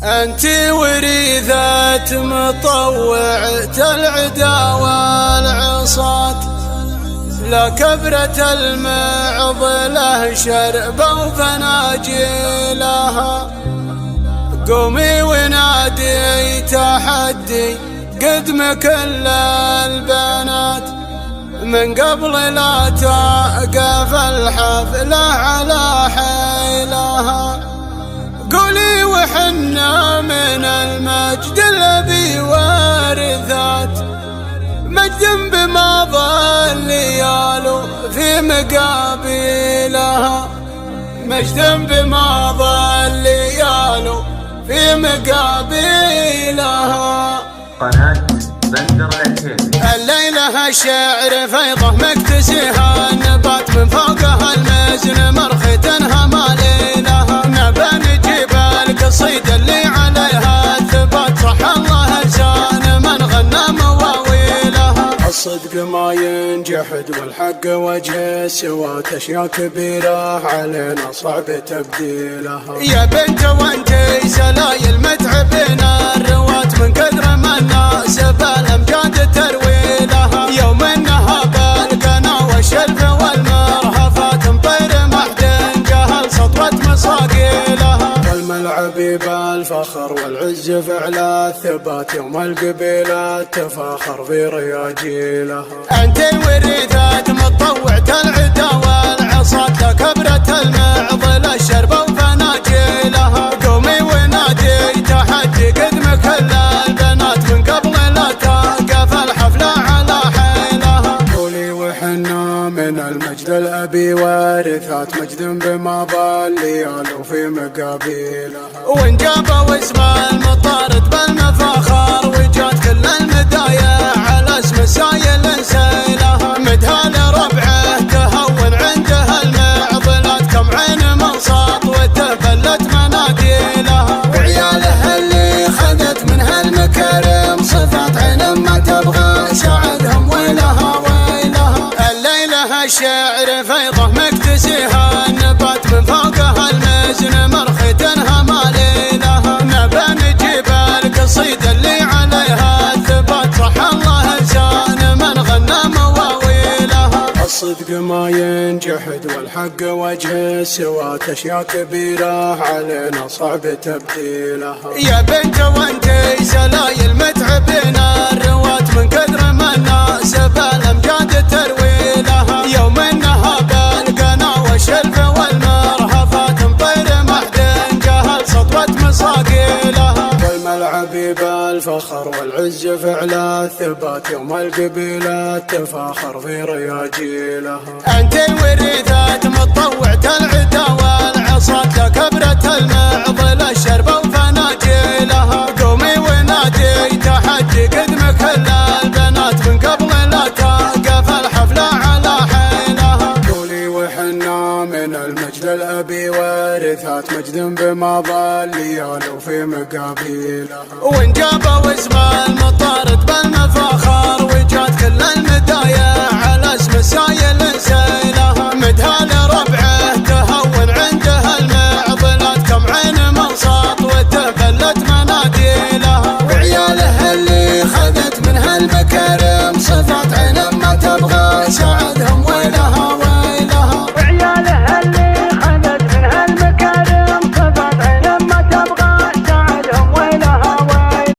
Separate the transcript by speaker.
Speaker 1: أنتِ وريثة مطوعة العدا والعصاة، لا كبرة المعضلة شربة وفناجيلها. قومي ونادي تحدي قدم كل البنات، من قبل لا توقف الحفلة على حيلها. قولي وحنا من المجد الذي وارثات، مجد بما ظل لياله في مقابلها، مجد بما ظل لياله في مقابلها.
Speaker 2: قناة بندر العتيبي.
Speaker 1: الليلة الشعر فيضه مكتسيها، النبات من فوقها المزن مرختنها ما ليلها. نبى نجيب القصيدة اللي عليها الثبات، صح الله لسان من غنى مواويلها. الصدق ما ينجحد والحق وجه سوات، اشياء كبيرة علينا صعب تبديلها. يا بنت وانتي سلايل متعبين الروات، من كثر ما الناس بالامجاد ترويلها. يوم انها بالقنا والشلف والمرهفات، مطير محدن جهل سطوة مصاقيلها. والملعب بالفخر والعز فعلى الثبات، يوم القبيلات تفاخر في رياجيلها. انتِ وريثة مطوعة العدا والعصاة، لا كبرة المعضلة شربة وفناجيلها. قومي ونادي تحدي قدم كل البنات، من قبل لا توقف الحفلة على حيلها. قولي وحنا من المجد الأبي وارثات، مجد بما ظل لياله في مقابلها. وانجابوا اسم المطارد بالمفاخر، وجات كل المدايا على اسم سايل نسيلها. مدها لربعه تهون عندها المعضلات، كم عين من سطوته بلت مناديلها. وعيالها اللي خذت منها المكارم صفات، عين ما تبغى ساعدهم ويلها ويلها. الليلة الشعر فيضه مكتسيها، النبات من فوقها المزن مرختنها ما ليلها. نبى نجيب القصيدة اللي عليها الثبات، صح الله لسان من غنى مواويلها. الصدق ما ينجحد والحق وجه سوات، اشياء كبيرة علينا صعب تبديلها. يا بنت وانتي سلايل متعبين الروات، من كثر ما الناس بالامجاد ترويلها. يوم انها بالقنا والشلف والمرهفات، مطير محدن جهل سطوة مصاقيلها. والملعب بالفخر والعز فعلى الثبات، يوم القبيلات تفاخر في رياجيلها. انتِ وريثة مطوعة العدا والعصاة، لا كبرة المعضلة شربة وفناجيلها. قومي ونادي تحدي قدم كل البنات، من قبل لا توقف الحفلة على حيلها. قولي وحنا من المجد الأبي وارثات، مجد بما ظل لياله في مقابلها. وانجابوا اسم المطارد بالمفاخر، وجات كل المدايا على اسم سايل نسيلها.